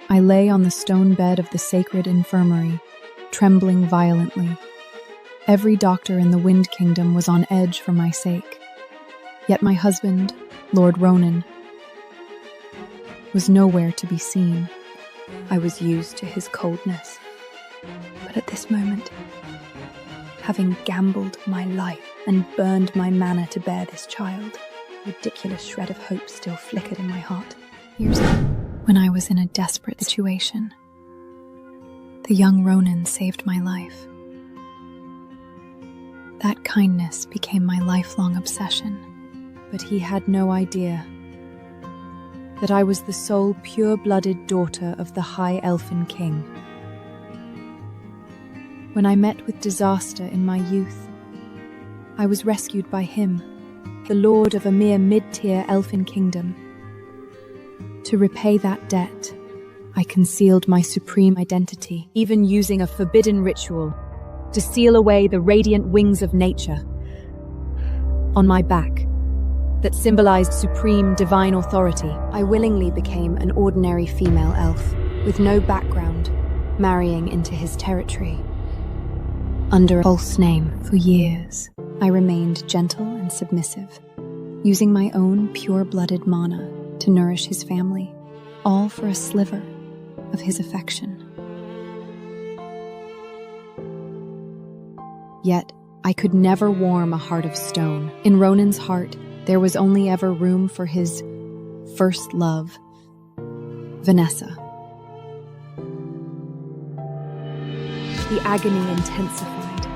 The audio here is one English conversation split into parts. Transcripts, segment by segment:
I lay on the stone bed of the sacred infirmary, trembling violently. Every doctor in the Wind Kingdom was on edge for my sake. Yet my husband, Lord Ronan, was nowhere to be seen. I was used to his coldness. But at this moment, having gambled my life and burned my mana to bear this child, a ridiculous shred of hope still flickered in my heart. Years ago, when I was in a desperate situation, the young Ronan saved my life. That kindness became my lifelong obsession. But he had no idea that I was the sole pure-blooded daughter of the High Elfin King. When I met with disaster in my youth, I was rescued by him, the lord of a mere mid-tier elfin kingdom. To repay that debt, I concealed my supreme identity, even using a forbidden ritual to seal away the radiant wings of nature on my back that symbolized supreme divine authority. I willingly became an ordinary female elf with no background, marrying into his territory. Under a false name for years, I remained gentle and submissive, using my own pure-blooded mana to nourish his family, all for a sliver of his affection. Yet, I could never warm a heart of stone. In Ronan's heart, there was only ever room for his first love, Vanessa. The agony intensified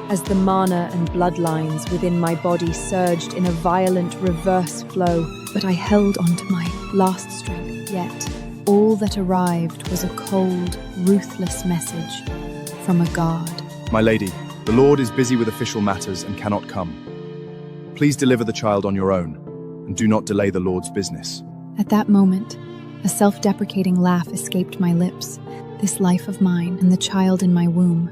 as the mana and bloodlines within my body surged in a violent reverse flow, but I held onto my last strength. Yet, all that arrived was a cold, ruthless message from a god. My lady, the Lord is busy with official matters and cannot come. Please deliver the child on your own, and do not delay the Lord's business. At that moment, a self-deprecating laugh escaped my lips. This life of mine and the child in my womb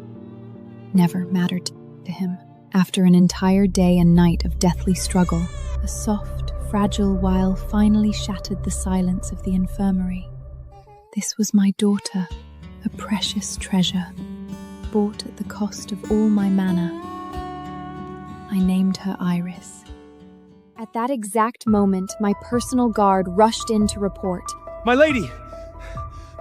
never mattered to him. After an entire day and night of deathly struggle, a soft, fragile wail finally shattered the silence of the infirmary. This was my daughter, a precious treasure, bought at the cost of all my mana. I named her Iris. At that exact moment, my personal guard rushed in to report. My lady!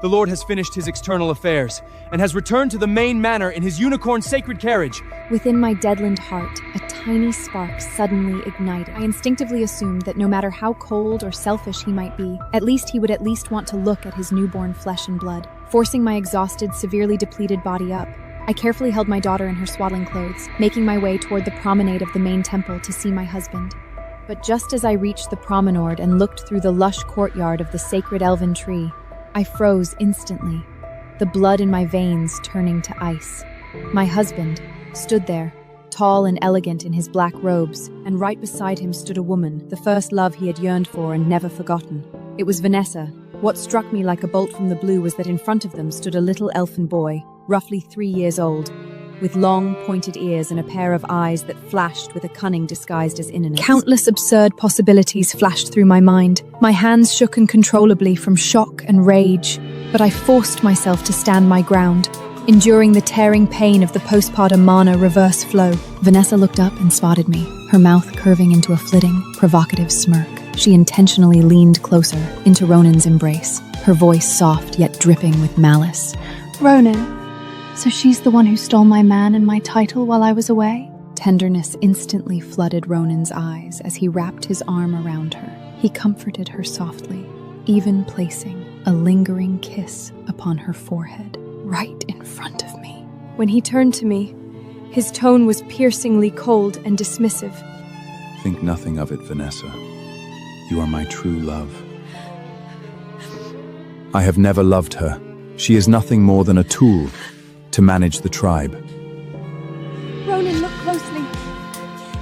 The Lord has finished his external affairs and has returned to the main manor in his unicorn sacred carriage. Within my deadlined heart, a tiny spark suddenly ignited. I instinctively assumed that no matter how cold or selfish he might be, at least he would at least want to look at his newborn flesh and blood. Forcing my exhausted, severely depleted body up, I carefully held my daughter in her swaddling clothes, making my way toward the promenade of the main temple to see my husband. But just as I reached the promenade and looked through the lush courtyard of the sacred elven tree, I froze instantly, the blood in my veins turning to ice. My husband stood there, tall and elegant in his black robes, and right beside him stood a woman, the first love he had yearned for and never forgotten. It was Vanessa. What struck me like a bolt from the blue was that in front of them stood a little elfin boy, roughly 3 years old, with long, pointed ears and a pair of eyes that flashed with a cunning disguised as innocence. Countless absurd possibilities flashed through my mind. My hands shook uncontrollably from shock and rage, but I forced myself to stand my ground, enduring the tearing pain of the postpartum mana reverse flow. Vanessa looked up and spotted me, her mouth curving into a flitting, provocative smirk. She intentionally leaned closer into Ronan's embrace, her voice soft yet dripping with malice. Ronan, so she's the one who stole my man and my title while I was away? Tenderness instantly flooded Ronan's eyes as he wrapped his arm around her. He comforted her softly, even placing a lingering kiss upon her forehead, right in front of me. When he turned to me, his tone was piercingly cold and dismissive. Think nothing of it, Vanessa. You are my true love. I have never loved her. She is nothing more than a tool to manage the tribe. Ronan, look closely.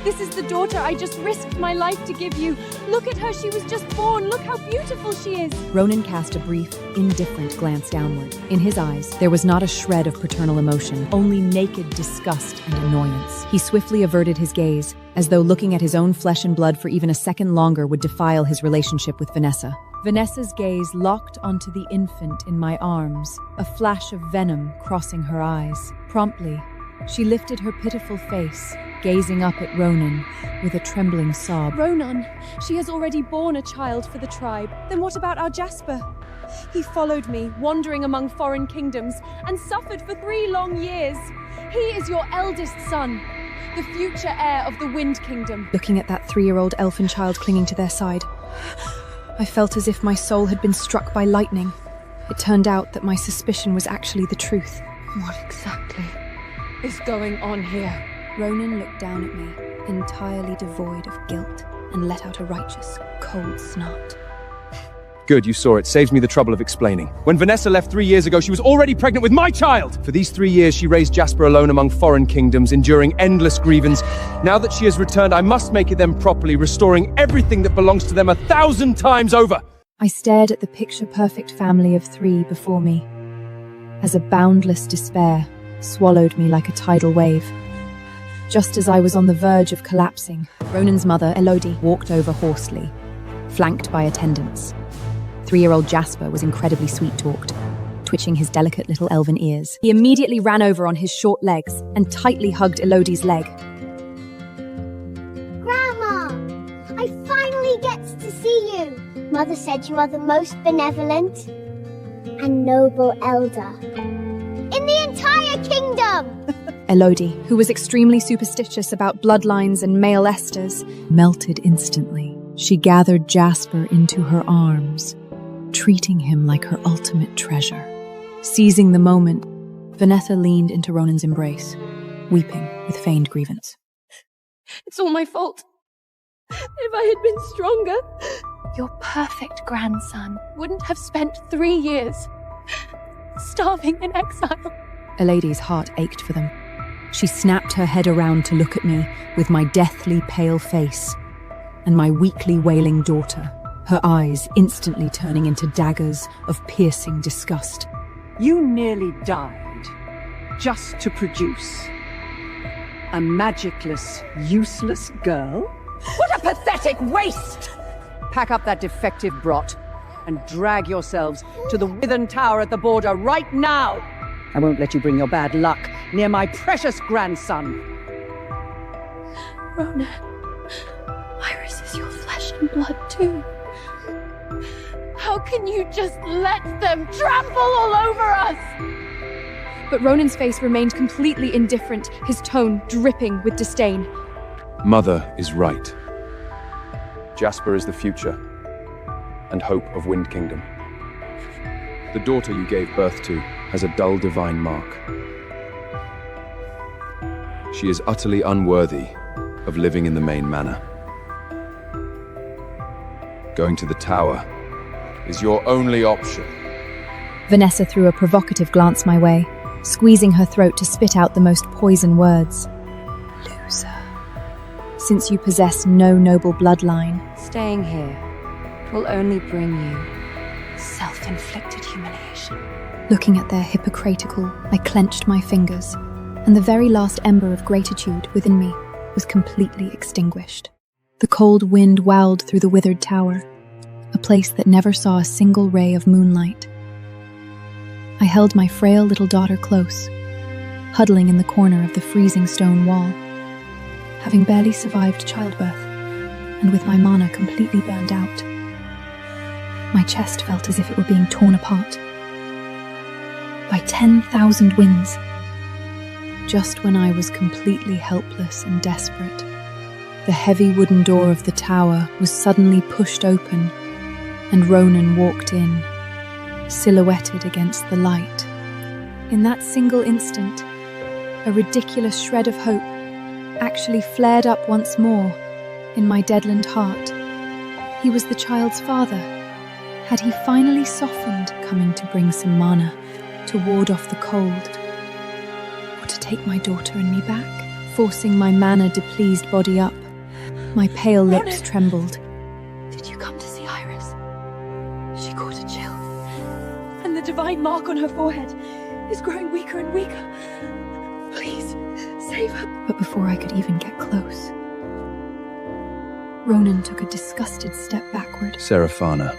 This is the daughter I just risked my life to give you. Look at her, she was just born. Look how beautiful she is. Ronan cast a brief, indifferent glance downward. In his eyes, there was not a shred of paternal emotion, only naked disgust and annoyance. He swiftly averted his gaze, as though looking at his own flesh and blood for even a second longer would defile his relationship with Vanessa. Vanessa's gaze locked onto the infant in my arms, a flash of venom crossing her eyes. Promptly, she lifted her pitiful face, gazing up at Ronan with a trembling sob. Ronan, she has already borne a child for the tribe. Then what about our Jasper? He followed me, wandering among foreign kingdoms, and suffered for 3 long years. He is your eldest son, the future heir of the Wind Kingdom. Looking at that 3-year-old elfin child clinging to their side, I felt as if my soul had been struck by lightning. It turned out that my suspicion was actually the truth. What exactly is going on here? Ronan looked down at me, entirely devoid of guilt, and let out a righteous, cold snort. Good, you saw it. Saves me the trouble of explaining. When Vanessa left 3 years ago, she was already pregnant with my child! For these 3 years, she raised Jasper alone among foreign kingdoms, enduring endless grievance. Now that she has returned, I must make it them properly, restoring everything that belongs to them 1,000 times over! I stared at the picture-perfect family of 3 before me, as a boundless despair swallowed me like a tidal wave. Just as I was on the verge of collapsing, Ronan's mother, Elodie, walked over hoarsely, flanked by attendants. 3-year-old Jasper was incredibly sweet-talked, twitching his delicate little elven ears. He immediately ran over on his short legs and tightly hugged Elodie's leg. Grandma, I finally get to see you. Mother said you are the most benevolent and noble elder in the entire kingdom. Elodie, who was extremely superstitious about bloodlines and male esters, melted instantly. She gathered Jasper into her arms, treating him like her ultimate treasure. Seizing the moment, Vanessa leaned into Ronan's embrace, weeping with feigned grievance. It's all my fault. If I had been stronger, Your perfect grandson wouldn't have spent 3 years starving in exile. Elodie's heart ached for them. She snapped her head around to look at me with my deathly pale face and my weakly wailing daughter, her eyes instantly turning into daggers of piercing disgust. You nearly died just to produce a magicless, useless girl? What a pathetic waste! Pack up that defective brot and drag yourselves to the Withen Tower at the border right now! I won't let you bring your bad luck near my precious grandson. Ronan, Iris is your flesh and blood too. How can you just let them trample all over us? But Ronan's face remained completely indifferent, his tone dripping with disdain. Mother is right. Jasper is the future and hope of Wind Kingdom. The daughter you gave birth to has a dull divine mark. She is utterly unworthy of living in the main manor. Going to the tower is your only option. Vanessa threw a provocative glance my way, squeezing her throat to spit out the most poison words. Loser. Since you possess no noble bloodline, Staying here will only bring you self-inflicted humiliation. looking at their hypocritical, I clenched my fingers, and the very last ember of gratitude within me was completely extinguished. The cold wind wowled through the withered tower, a place that never saw a single ray of moonlight. I held my frail little daughter close, huddling in the corner of the freezing stone wall, having barely survived childbirth, and with my mana completely burned out. My chest felt as if it were being torn apart by 10,000 winds. Just when I was completely helpless and desperate, the heavy wooden door of the tower was suddenly pushed open, and Ronan walked in, silhouetted against the light. In that single instant, a ridiculous shred of hope actually flared up once more in my deadland heart. He was the child's father. Had he finally softened, coming to bring some mana to ward off the cold, or to take my daughter and me back, forcing my mana-depleased body up? My pale lips trembled. Did you come to see Iris? She caught a chill, and the divine mark on her forehead is growing weaker and weaker. Please, save her. But before I could even get close, Ronan took a disgusted step backward, Seraphana,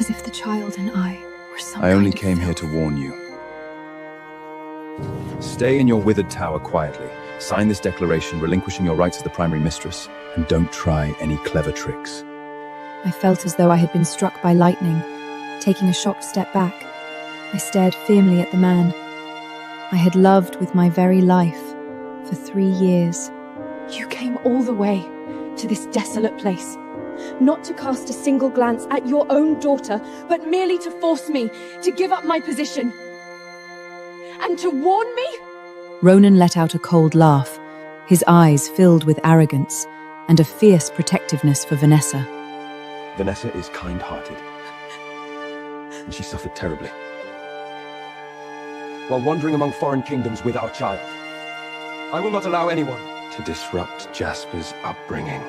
as if the child and I were some I only kind of came here to warn you. Stay in your withered tower quietly. Sign this declaration relinquishing your rights as the primary mistress, and don't try any clever tricks. I felt as though I had been struck by lightning. Taking a shocked step back, I stared firmly at the man I had loved with my very life for 3 years. You came all the way to this desolate place, not to cast a single glance at your own daughter, but merely to force me to give up my position. And to warn me? Ronan let out a cold laugh, his eyes filled with arrogance and a fierce protectiveness for Vanessa. Vanessa is kind-hearted, and she suffered terribly while wandering among foreign kingdoms with our child. I will not allow anyone to disrupt Jasper's upbringing.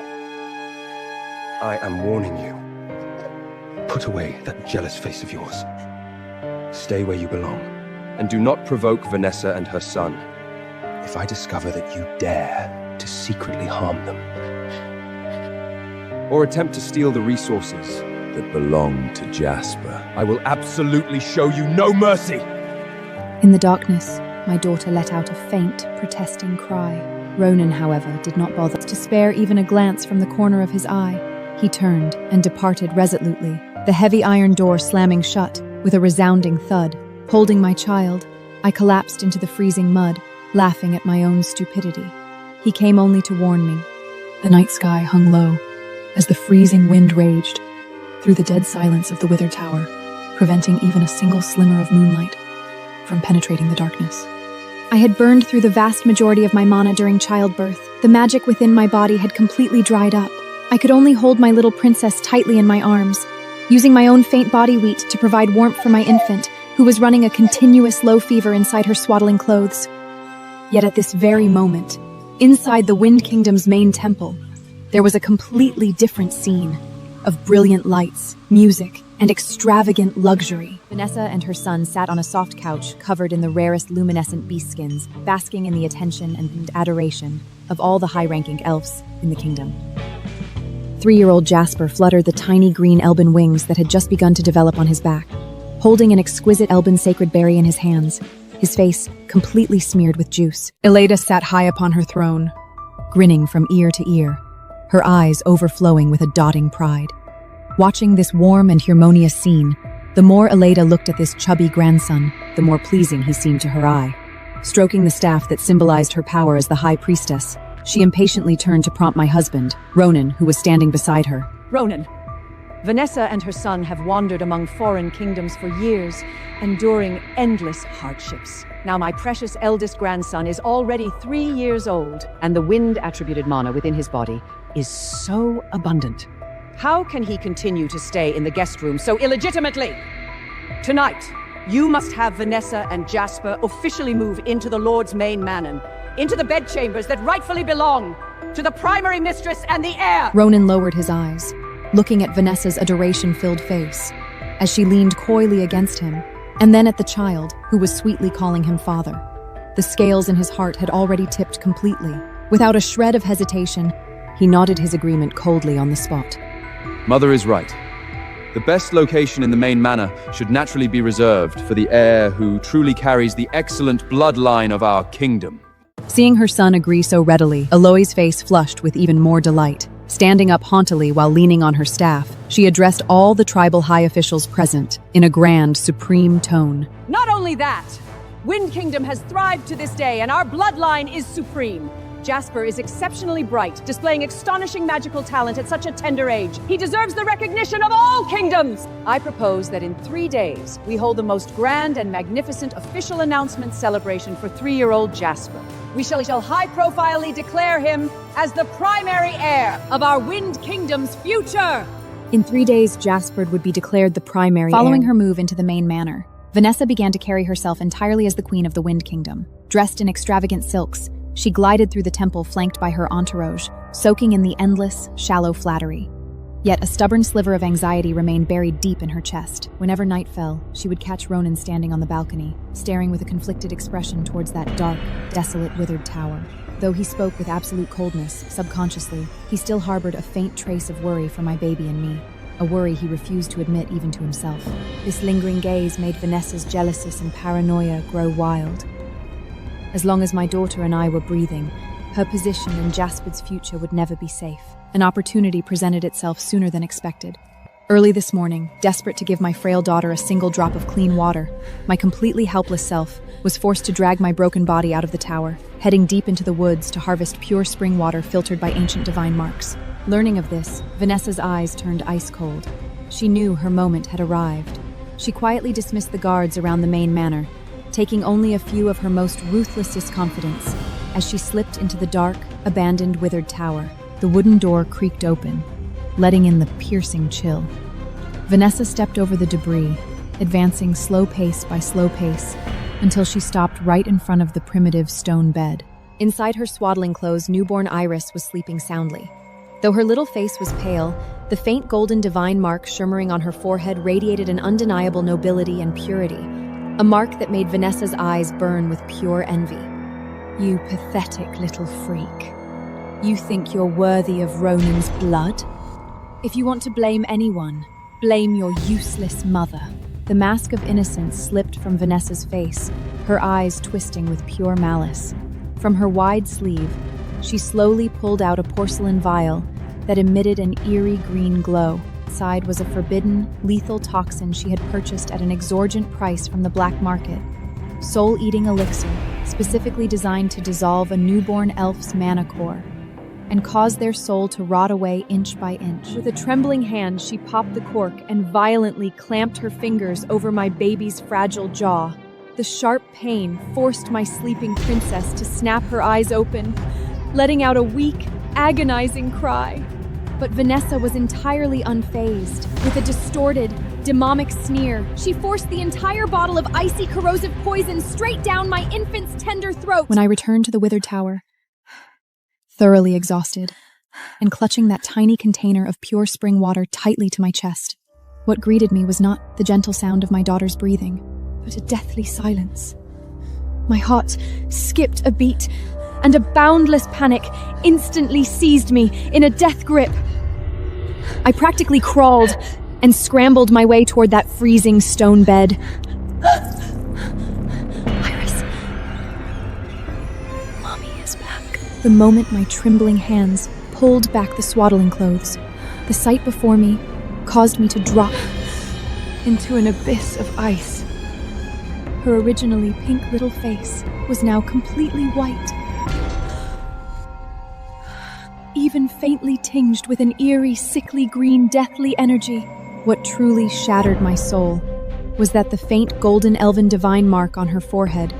I am warning you. Put away that jealous face of yours. Stay where you belong. And do not provoke Vanessa and her son. If I discover that you dare to secretly harm them, Or attempt to steal the resources that belong to Jasper, I will absolutely show you no mercy! In the darkness, my daughter let out a faint, protesting cry. Ronan, however, did not bother to spare even a glance from the corner of his eye. He turned and departed resolutely, the heavy iron door slamming shut with a resounding thud. Holding my child, I collapsed into the freezing mud, laughing at my own stupidity. He came only to warn me. The night sky hung low as the freezing wind raged through the dead silence of the withered tower, preventing even a single slimmer of moonlight from penetrating the darkness. I had burned through the vast majority of my mana during childbirth. The magic within my body had completely dried up. I could only hold my little princess tightly in my arms, using my own faint body heat to provide warmth for my infant, who was running a continuous low fever inside her swaddling clothes. Yet at this very moment, inside the Wind Kingdom's main temple, there was a completely different scene of brilliant lights, music, and extravagant luxury. Vanessa and her son sat on a soft couch covered in the rarest luminescent beast skins, basking in the attention and adoration of all the high-ranking elves in the kingdom. 3-year-old Jasper fluttered the tiny green elven wings that had just begun to develop on his back, holding an exquisite elven sacred berry in his hands, his face completely smeared with juice. Eleda sat high upon her throne, grinning from ear to ear, her eyes overflowing with a doting pride. Watching this warm and harmonious scene, the more Eleda looked at this chubby grandson, the more pleasing he seemed to her eye. Stroking the staff that symbolized her power as the High Priestess, she impatiently turned to prompt my husband, Ronan, who was standing beside her. Ronan, Vanessa and her son have wandered among foreign kingdoms for years, enduring endless hardships. Now my precious eldest grandson is already 3 years old, and the wind-attributed mana within his body is so abundant. How can he continue to stay in the guest room so illegitimately? Tonight, you must have Vanessa and Jasper officially move into the Lord's main manor, into the bedchambers that rightfully belong to the primary mistress and the heir. Ronan lowered his eyes, looking at Vanessa's adoration-filled face, as she leaned coyly against him, and then at the child, who was sweetly calling him father. The scales in his heart had already tipped completely. Without a shred of hesitation, he nodded his agreement coldly on the spot. Mother is right. The best location in the main manor should naturally be reserved for the heir who truly carries the excellent bloodline of our kingdom. Seeing her son agree so readily, Eloi's face flushed with even more delight. Standing up hauntily while leaning on her staff, she addressed all the tribal high officials present in a grand, supreme tone. Not only that, Wind Kingdom has thrived to this day, and our bloodline is supreme. Jasper is exceptionally bright, displaying astonishing magical talent at such a tender age. He deserves the recognition of all kingdoms! I propose that in 3 days, we hold the most grand and magnificent official announcement celebration for 3-year-old Jasper. We shall high-profilely declare him as the primary heir of our Wind Kingdom's future! In 3 days, Jasper would be declared the primary Following her move into the main manor, Vanessa began to carry herself entirely as the queen of the Wind Kingdom. Dressed in extravagant silks, she glided through the temple flanked by her entourage, soaking in the endless, shallow flattery. Yet a stubborn sliver of anxiety remained buried deep in her chest. Whenever night fell, she would catch Ronan standing on the balcony, staring with a conflicted expression towards that dark, desolate, withered tower. Though he spoke with absolute coldness, subconsciously, he still harbored a faint trace of worry for my baby and me. a worry he refused to admit even to himself. This lingering gaze made Vanessa's jealousy and paranoia grow wild. As long as my daughter and I were breathing, her position in Jasper's future would never be safe. An opportunity presented itself sooner than expected. Early this morning, desperate to give my frail daughter a single drop of clean water, my completely helpless self was forced to drag my broken body out of the tower, heading deep into the woods to harvest pure spring water filtered by ancient divine marks. Learning of this, Vanessa's eyes turned ice cold. She knew her moment had arrived. She quietly dismissed the guards around the main manor, taking only a few of her most ruthlessest confidants. As she slipped into the dark, abandoned, withered tower, the wooden door creaked open, letting in the piercing chill. Vanessa stepped over the debris, advancing slow pace by slow pace, until she stopped right in front of the primitive stone bed. Inside her swaddling clothes, newborn Iris was sleeping soundly. Though her little face was pale, the faint golden divine mark shimmering on her forehead radiated an undeniable nobility and purity, a mark that made Vanessa's eyes burn with pure envy. You pathetic little freak. You think you're worthy of Ronan's blood? If you want to blame anyone, blame your useless mother. The mask of innocence slipped from Vanessa's face, her eyes twisting with pure malice. From her wide sleeve, she slowly pulled out a porcelain vial that emitted an eerie green glow. Inside was a forbidden, lethal toxin she had purchased at an exorbitant price from the black market. Soul-eating elixir, specifically designed to dissolve a newborn elf's mana core and cause their soul to rot away inch by inch. With a trembling hand, she popped the cork and violently clamped her fingers over my baby's fragile jaw. The sharp pain forced my sleeping princess to snap her eyes open, letting out a weak, agonizing cry. But Vanessa was entirely unfazed. With a distorted, demonic sneer, she forced the entire bottle of icy corrosive poison straight down my infant's tender throat. When I returned to the withered tower, thoroughly exhausted, and clutching that tiny container of pure spring water tightly to my chest, what greeted me was not the gentle sound of my daughter's breathing, but a deathly silence. My heart skipped a beat, and a boundless panic instantly seized me in a death grip. I practically crawled and scrambled my way toward that freezing stone bed. Iris. Mommy is back. The moment my trembling hands pulled back the swaddling clothes, the sight before me caused me to drop into an abyss of ice. Her originally pink little face was now completely white, even faintly tinged with an eerie, sickly green, deathly energy. What truly shattered my soul was that the faint golden elven divine mark on her forehead,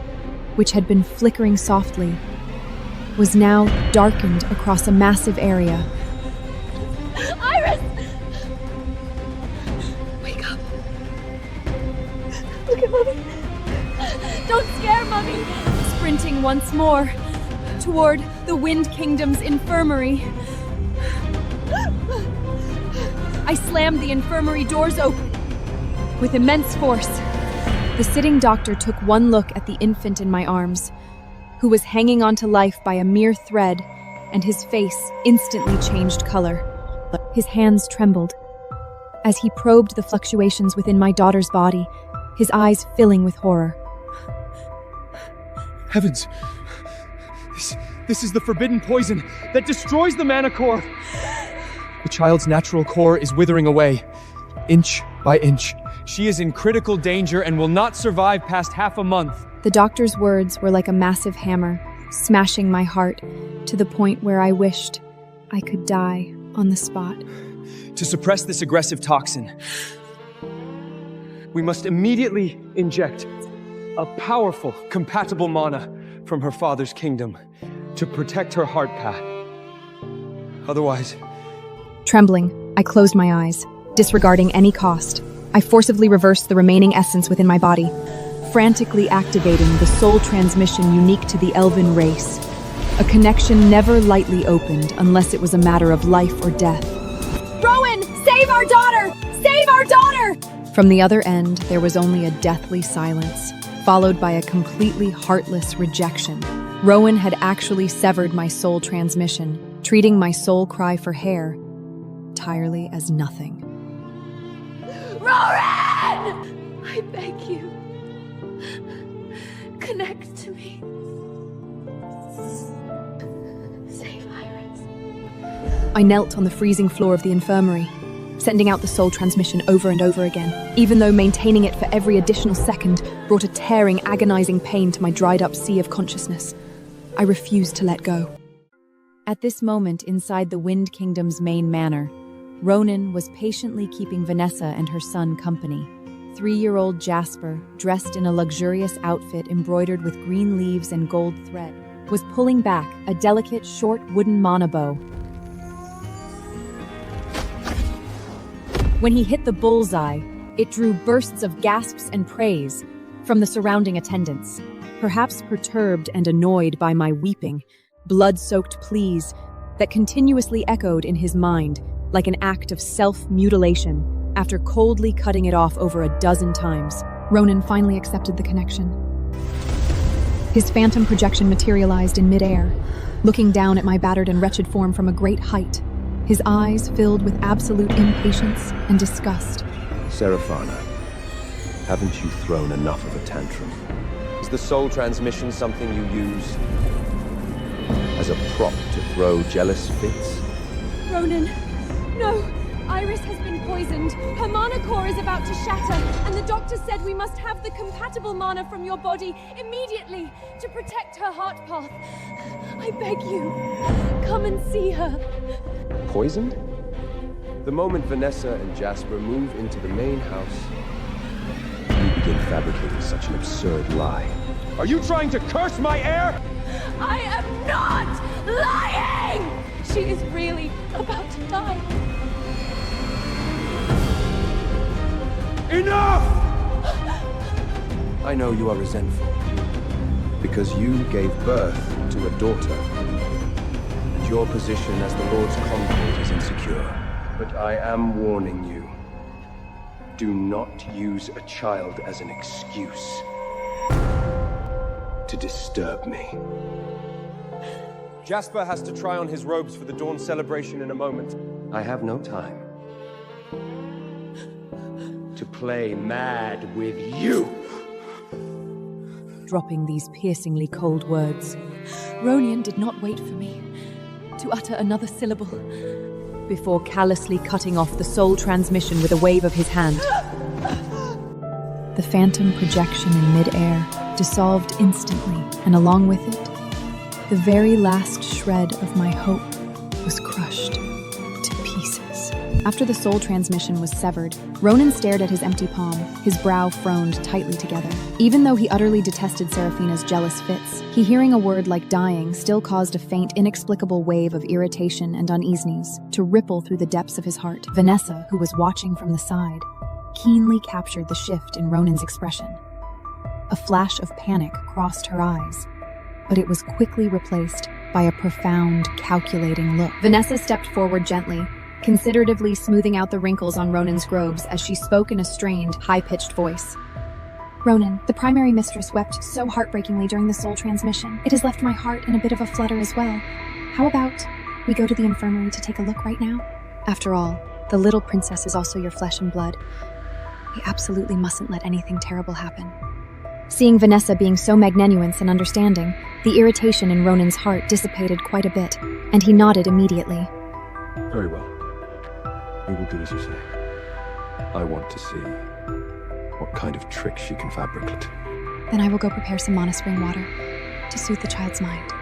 which had been flickering softly, was now darkened across a massive area. Iris! Wake up. Look at Mommy. Don't scare Mommy. Sprinting once more toward the Wind Kingdom's infirmary. I slammed the infirmary doors open with immense force. The sitting doctor took one look at the infant in my arms, who was hanging on to life by a mere thread, and his face instantly changed color. His hands trembled as he probed the fluctuations within my daughter's body, his eyes filling with horror. Heavens! This is the forbidden poison that destroys the mana core! The child's natural core is withering away, inch by inch. She is in critical danger and will not survive past half a month. The doctor's words were like a massive hammer, smashing my heart to the point where I wished I could die on the spot. To suppress this aggressive toxin, we must immediately inject a powerful, compatible mana from her father's kingdom to protect her heart path. Otherwise... Trembling, I closed my eyes, disregarding any cost. I forcibly reversed the remaining essence within my body, frantically activating the soul transmission unique to the elven race, a connection never lightly opened unless it was a matter of life or death. Rowan, save our daughter! Save our daughter! From the other end, there was only a deathly silence, followed by a completely heartless rejection. Rowan had actually severed my soul transmission, treating my soul cry for hair entirely as nothing. Ronan! I beg you. Connect to me. Save Iris. I knelt on the freezing floor of the infirmary, sending out the soul transmission over and over again, even though maintaining it for every additional second brought a tearing, agonizing pain to my dried-up sea of consciousness. I refused to let go. At this moment, inside the Wind Kingdom's main manor, Ronan was patiently keeping Vanessa and her son company. 3-year-old Jasper, dressed in a luxurious outfit embroidered with green leaves and gold thread, was pulling back a delicate, short wooden monobow. When he hit the bullseye, it drew bursts of gasps and praise from the surrounding attendants, perhaps perturbed and annoyed by my weeping, blood-soaked pleas that continuously echoed in his mind like an act of self-mutilation after coldly cutting it off over a dozen times. Ronan finally accepted the connection. His phantom projection materialized in midair, looking down at my battered and wretched form from a great height, his eyes filled with absolute impatience and disgust. Seraphana, haven't you thrown enough of a tantrum? Is the soul transmission something you use as a prop to throw jealous fits? Ronan, no! Iris has been poisoned. Her mana core is about to shatter, and the doctor said we must have the compatible mana from your body immediately to protect her heart path. I beg you, come and see her. Poisoned? The moment Vanessa and Jasper move into the main house, you begin fabricating such an absurd lie. Are you trying to curse my heir? I am not lying! She is really about to die. Enough! I know you are resentful, because you gave birth to a daughter, and your position as the Lord's concord is insecure. But I am warning you, do not use a child as an excuse to disturb me. Jasper has to try on his robes for the dawn celebration in a moment. I have no time to play mad with you. Dropping these piercingly cold words, Ronan did not wait for me to utter another syllable before callously cutting off the soul transmission with a wave of his hand. The phantom projection in midair dissolved instantly, and along with it, the very last shred of my hope was crushed to pieces. After the soul transmission was severed, Ronan stared at his empty palm, his brow frowned tightly together. Even though he utterly detested Seraphina's jealous fits, he hearing a word like dying still caused a faint, inexplicable wave of irritation and uneasiness to ripple through the depths of his heart. Vanessa, who was watching from the side, keenly captured the shift in Ronan's expression. A flash of panic crossed her eyes, but it was quickly replaced by a profound, calculating look. Vanessa stepped forward gently, consideratively smoothing out the wrinkles on Ronan's robes as she spoke in a strained, high-pitched voice. Ronan, the primary mistress wept so heartbreakingly during the soul transmission. It has left my heart in a bit of a flutter as well. How about we go to the infirmary to take a look right now? After all, the little princess is also your flesh and blood. We absolutely mustn't let anything terrible happen. Seeing Vanessa being so magnanimous and understanding, the irritation in Ronan's heart dissipated quite a bit, and he nodded immediately. Very well. We will do as you say. I want to see what kind of trick she can fabricate. Then I will go prepare some mana spring water to soothe the child's mind.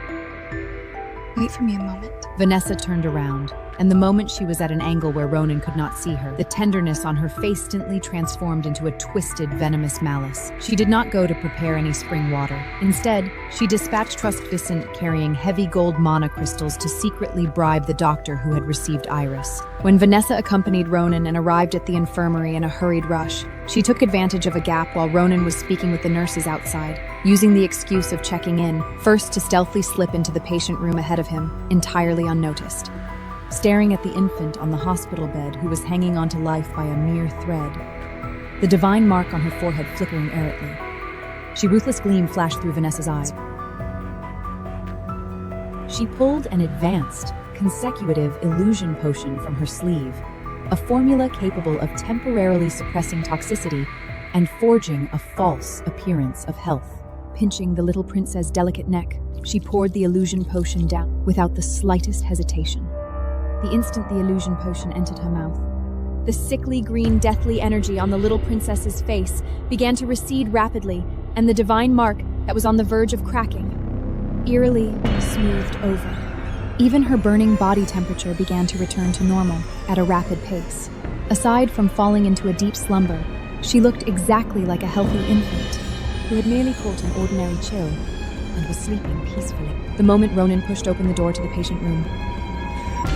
Wait for me a moment. Vanessa turned around, and the moment she was at an angle where Ronan could not see her, the tenderness on her face instantly transformed into a twisted, venomous malice. She did not go to prepare any spring water. Instead, she dispatched Trustficent carrying heavy gold mana crystals to secretly bribe the doctor who had received Iris. When Vanessa accompanied Ronan and arrived at the infirmary in a hurried rush, she took advantage of a gap while Ronan was speaking with the nurses outside, using the excuse of checking in, first to stealthily slip into the patient room ahead of him, entirely unnoticed. Staring at the infant on the hospital bed who was hanging on to life by a mere thread, the divine mark on her forehead flickering errantly. A ruthless gleam flashed through Vanessa's eyes. She pulled an advanced, consecutive illusion potion from her sleeve, a formula capable of temporarily suppressing toxicity and forging a false appearance of health. Pinching the little princess's delicate neck, she poured the illusion potion down without the slightest hesitation. The instant the illusion potion entered her mouth, the sickly green deathly energy on the little princess's face began to recede rapidly, and the divine mark that was on the verge of cracking eerily smoothed over. Even her burning body temperature began to return to normal at a rapid pace. Aside from falling into a deep slumber, she looked exactly like a healthy infant who had merely caught an ordinary chill and was sleeping peacefully. The moment Ronan pushed open the door to the patient room,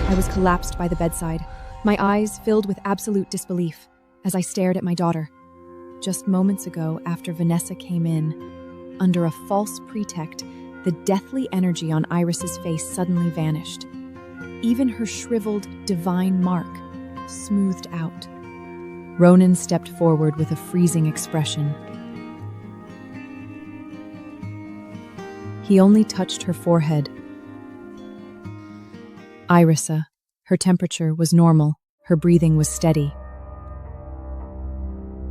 I was collapsed by the bedside, my eyes filled with absolute disbelief as I stared at my daughter. Just moments ago, after Vanessa came in, under a false pretext, the deathly energy on Iris's face suddenly vanished. Even her shriveled, divine mark smoothed out. Ronan stepped forward with a freezing expression. He only touched her forehead. Irisa, her temperature was normal, her breathing was steady.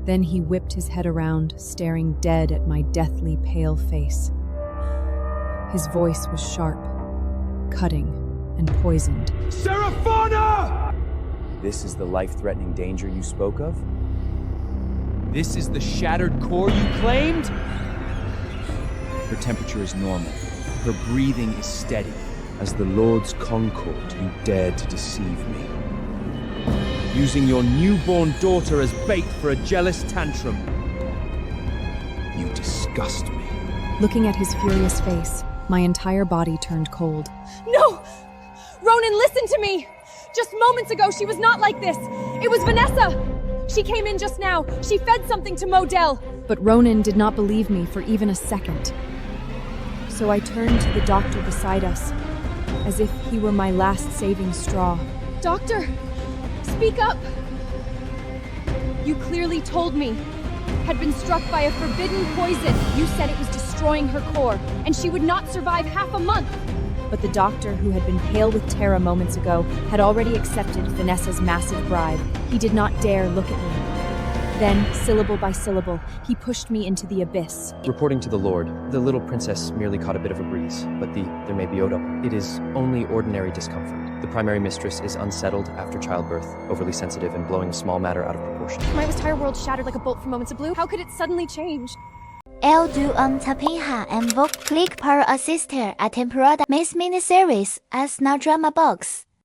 Then he whipped his head around, staring dead at my deathly pale face. His voice was sharp, cutting, and poisoned. Seraphona! This is the life-threatening danger you spoke of? This is the shattered core you claimed? Her temperature is normal. Her breathing is steady. As the Lord's Concord, you dared to deceive me. Using your newborn daughter as bait for a jealous tantrum. You disgust me. Looking at his furious face, my entire body turned cold. No! Ronan, listen to me! Just moments ago, she was not like this. It was Vanessa! She came in just now. She fed something to Modell. But Ronan did not believe me for even a second. So I turned to the doctor beside us, as if he were my last saving straw. Doctor, speak up! You clearly told me. Had been struck by a forbidden poison. You said it was destroying her core, and she would not survive half a month. But the doctor, who had been pale with terror moments ago, had already accepted Vanessa's massive bribe. He did not dare look at me. Then, syllable by syllable, he pushed me into the abyss. Reporting to the Lord, the little princess merely caught a bit of a breeze, but there may be odor. It is only ordinary discomfort. The primary mistress is unsettled after childbirth, overly sensitive and blowing a small matter out of proportion. My entire world shattered like a bolt from moments of blue. How could it suddenly change? Eu do tapinha and book click para assistir a temporada mais miniseries as na drama box.